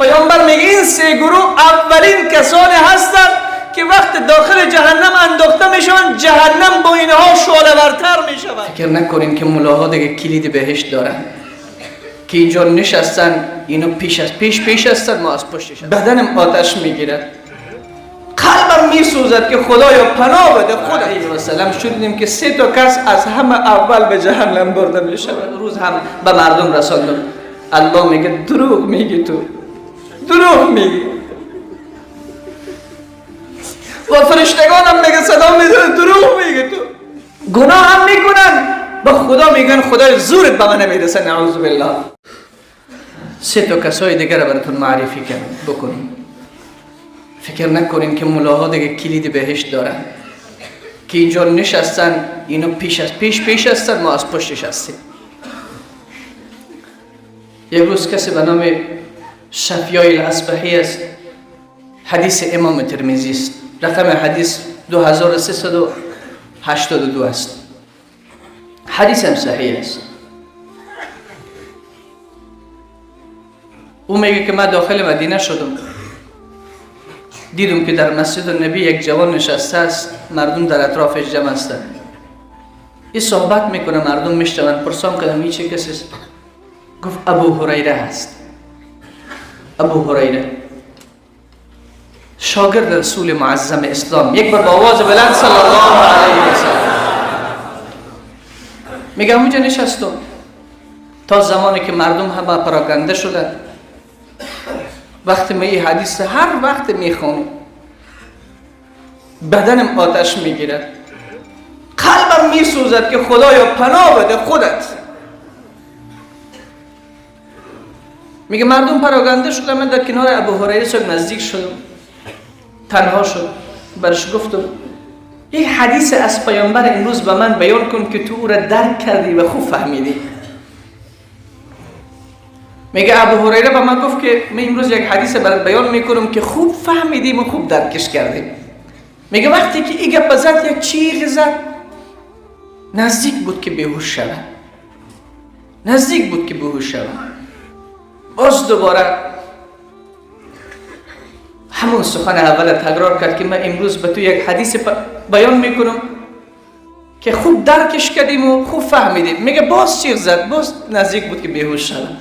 پیامبر میگه این سه گروه اولین کسانی هستند که وقت داخل جهنم انداخته میشوند جهنم با اینها شعله‌ورتر میشود. فکر نکنین که ملاها دیگه کلید بهشت دارن که اینجا نشستن، اینو پیش هستن، ما از پشتش. بدنم آتش میگیرد، قلبم میسوزد که خدایا پناه بده. خدا علیه و سلام شدیم که سه تا کس از همه اول به جهنم برده میشود. روز هم به مردم رساندم. الله میگه دروغ میگی، تو دروغ میگی. و فرشتگان هم میگه صدا میده دروغ میگی، تو گناه هم میکنن، به خدا میگن خدای زورت به من نمیرسه. نعوذ بالله. سه تا کسای دیگر را براتون معرفی بکنیم. فکر نکنین که ملاها دیگه کلید بهشت دارن که اینجا نشستن، اینو پیش هستن، ما از پشتش هستیم. یک روز کسی به نام شفیای الاصبحی است، حدیث امام ترمذی است، رقم حدیث 2382 است. حدیث هم صحیح است. او میگه که من داخل مدینه شدم، دیدم که در مسجد نبی یک جوان نشسته است، مردم در اطرافش جمع هستند. این صحبت میکنه، مردم میشنوند. پرسام کردم این چه کسی است؟ گفت ابو هریره است. ابو هریره شاگرد رسول معظم اسلام. یک بار با آواز بلند صلی الله علیه و سلم میگه اونجا نشستم تا زمانی که مردم همه پراکنده شدند. وقتی من این حدیث هر وقت میخونم بدنم آتش میگیرد، قلبم میسوزد که خدایا پناه بده خودت. میگه مردم پراکنده شدن، من در کنار ابو هریره نزدیک شدم، تنها شد. برش گفتم یک حدیث از پیامبر امروز به من بیان کن که تو او را درک کردی و خوب فهمیدی. میگه ابو هریره به من گفت که من امروز یک حدیث برات بیان میکنم که خوب فهمیدیم و خوب درکش کردیم. میگه وقتی که این گپ زد، یک چیغ زد، نزدیک بود که بیهوش شود. باز دوباره همون سخن اول تکرار کرد که من امروز به تو یک حدیث بیان میکنم که خوب درکش کردیم و خوب فهمیدیم. میگه باز چیغ زد، باز نزدیک بود که بیهوش شود.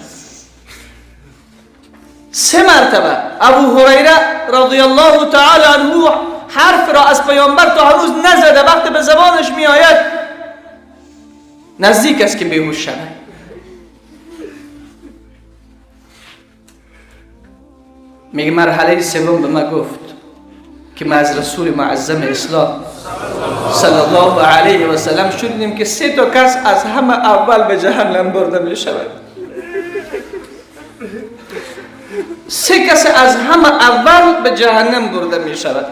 3 مرتبه ابو هریره رضی الله تعالی عنه حرف را از پیامبر تا هنوز نزده، وقت به زبانش می آید نزدیک است که بیهوش شود. میگه مرحله سوم به ما گفت که ما از رسول معظم اسلام صلی الله علیه و سلم شنیدیم که 3 تا کس از همه اول به جهنم برده می شود. 3 کس از همه اول به جهنم برده می شود.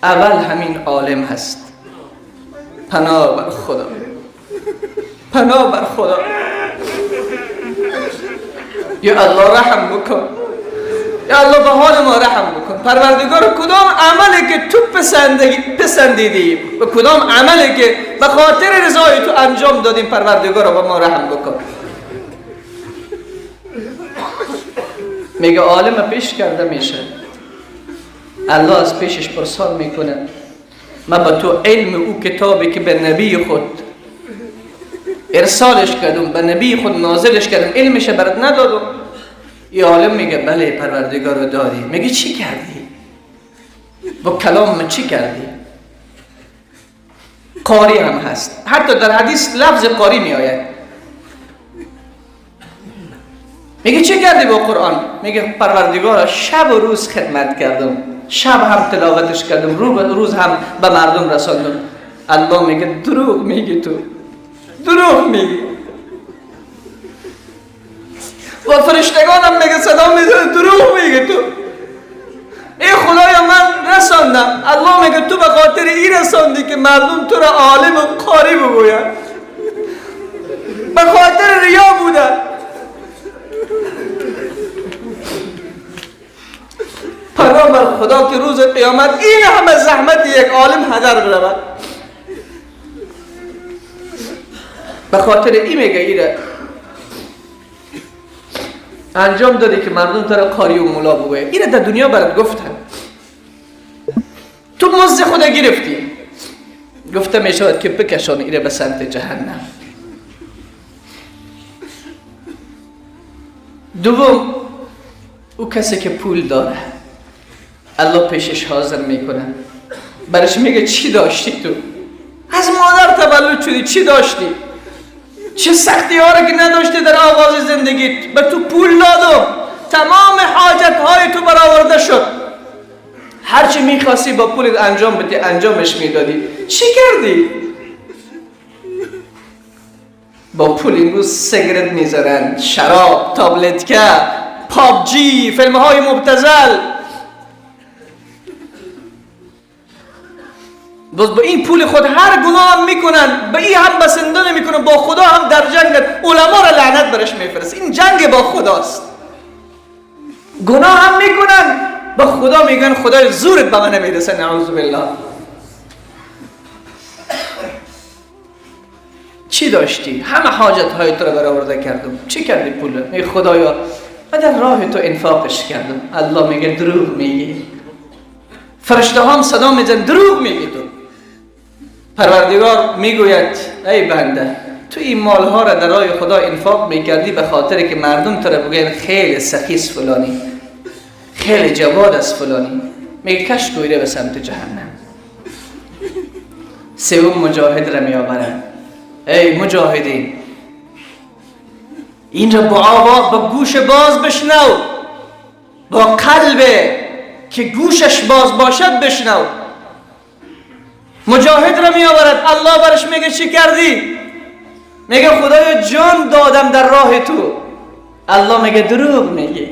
اول همین عالم هست. پناه بر خدا، پناه بر خدا. یا الله رحم بکن، یا الله به حال ما رحم بکن. پروردگار کدام عملی که تو پسندیدی و کدام عملی که به خاطر رضای تو انجام دادیم، پروردگار به ما رحم بکن. میگه عالم پیش کرده میشه، الله از پیشش پرسان میکنه من به تو علم او کتابی که به نبی خود ارسالش کردم، به نبی خود نازلش کردم، علمش برات ندادم؟ این عالم میگه بله پروردگار داری. میگه چی کردی؟ با کلام چی کردی؟ قاری هم هست، حتی در حدیث لفظ قاری می آید. میگه چه کردی با قرآن؟ میگه پروردگار شب و روز خدمت کردم، شب هم تلاوتش کردم، روز هم به مردم رساندم. الله میگه دروغ میگی، تو دروغ میگی. و فرشتگان هم میگه صدا میده دروغ میگی تو. ای خدایا من رساندم. الله میگه تو به خاطر این رساندی که مردم تو را عالم و قاری بگوید، به خاطر ریا بوده. پناه بر خدا که روز قیامت این همه زحمت یک عالم هدر برود. به خاطر این میگه ایره انجام دادی که مردم تو را قاری و مولا بگوید. اینه در دنیا برات گفتن، تو مزد خدا گرفتی، گفته می شود که بکشان اینه به سمت جهنم. دوم، او کسی که پول داره الله پیشش حاضر میکنه، برش میگه چی داشتی تو؟ از مادر تولد شدی، چی داشتی؟ چه سختی ها را که نداشتی در آغاز زندگیت به تو پول دادم، تمام حاجت های تو برآورده شد، هرچی میخواستی با پولت انجام بدی انجامش میدادی. چی کردی؟ با پول امروز سیگرت میزنن، شراب، تابلتکه، پابجی، فیلم های مبتذل. باز با این پول خود هر گناه هم میکنن، به این هم بسنده نمیکنن، با خدا هم در جنگ، علما را لعنت برش میفرست. این جنگ با خداست. گناه هم میکنن، با خدا میگن خدای زورت به من نمیرسه، نعوذ بالله. چی داشتی؟ همه حاجت های تو را برآورده کردم، چی کردی پول؟ میگه خدایا من در راه تو انفاقش کردم. الله میگه دروغ میگی. فرشته هم صدا میزن دروغ میگی تو. پروردگار میگوید ای بنده تو این مال ها را در راه خدا انفاق میکردی به خاطر که مردم تو را بگن خیلی سخیس فلانی، خیلی جواد است فلانی. میگه کش گویره به سمت جهنم. سوم مجاهد را میآورن. ای مجاهدین این را با آواز، با گوش باز بشنو، با قلب که گوشش باز باشد بشنو. مجاهد را می آورد، الله برش میگه چی کردی؟ میگه خدایا جان دادم در راه تو. الله میگه دروغ میگی.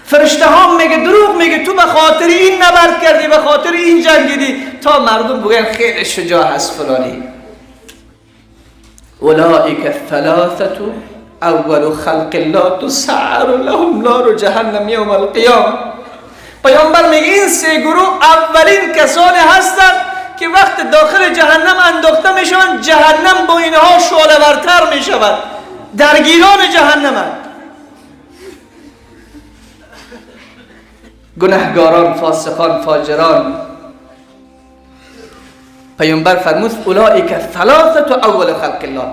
فرشته هم میگه دروغ میگه، تو به خاطر این نبرد کردی، به خاطر این جنگیدی تا مردم بگن خیلی شجاع هست فلانی. اولئک الثلاثه اول خلق الله تسعر لهم نار جهنم یوم القیامه. پیامبر میگه این سه گروه اولین کسانی هستند که وقت داخل جهنم انداخته میشوند، جهنم با اینها شعله ورتر میشود، درگیران جهنمند. گناهگاران، فاسقان، فاجران. پیامبر فرمود اولئک الثلاثه اول خلق الله.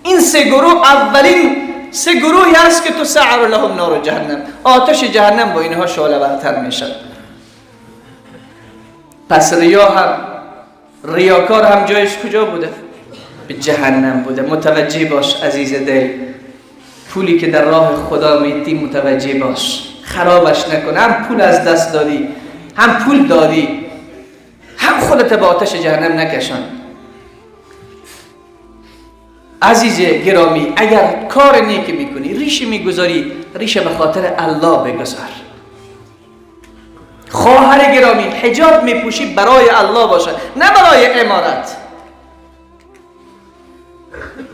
این سه گروه اولین سه گروهی هست که تسعر لهم نار جهنم، آتش جهنم با اینها شعله ورتر میشد. پس ریاکار هم جایش کجا بوده؟ به جهنم بوده. متوجه باش عزیز دل، پولی که در راه خدا میدی متوجه باش، خرابش نکن. هم پول از دست دادی، هم پول دادی، هم خودت به آتش جهنم نکشان. عزیز گرامی، اگر کار نیکی میکنی، ریشه میگذاری، ریشه به خاطر الله بگذار. خواهر گرامی، حجاب میپوشی برای الله باشه، نه برای امارت،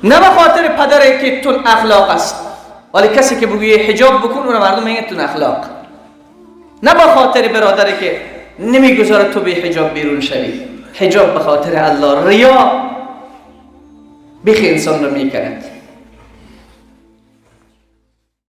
نه به خاطر پدری که تون اخلاق است. ولی کسی که بگویه حجاب بکن اون مردم میگن تون اخلاق. نه به خاطر برادری که نمیگذاره تو به حجاب بیرون شوی. حجاب به خاطر الله. ریا بیخ انسان رو میکند.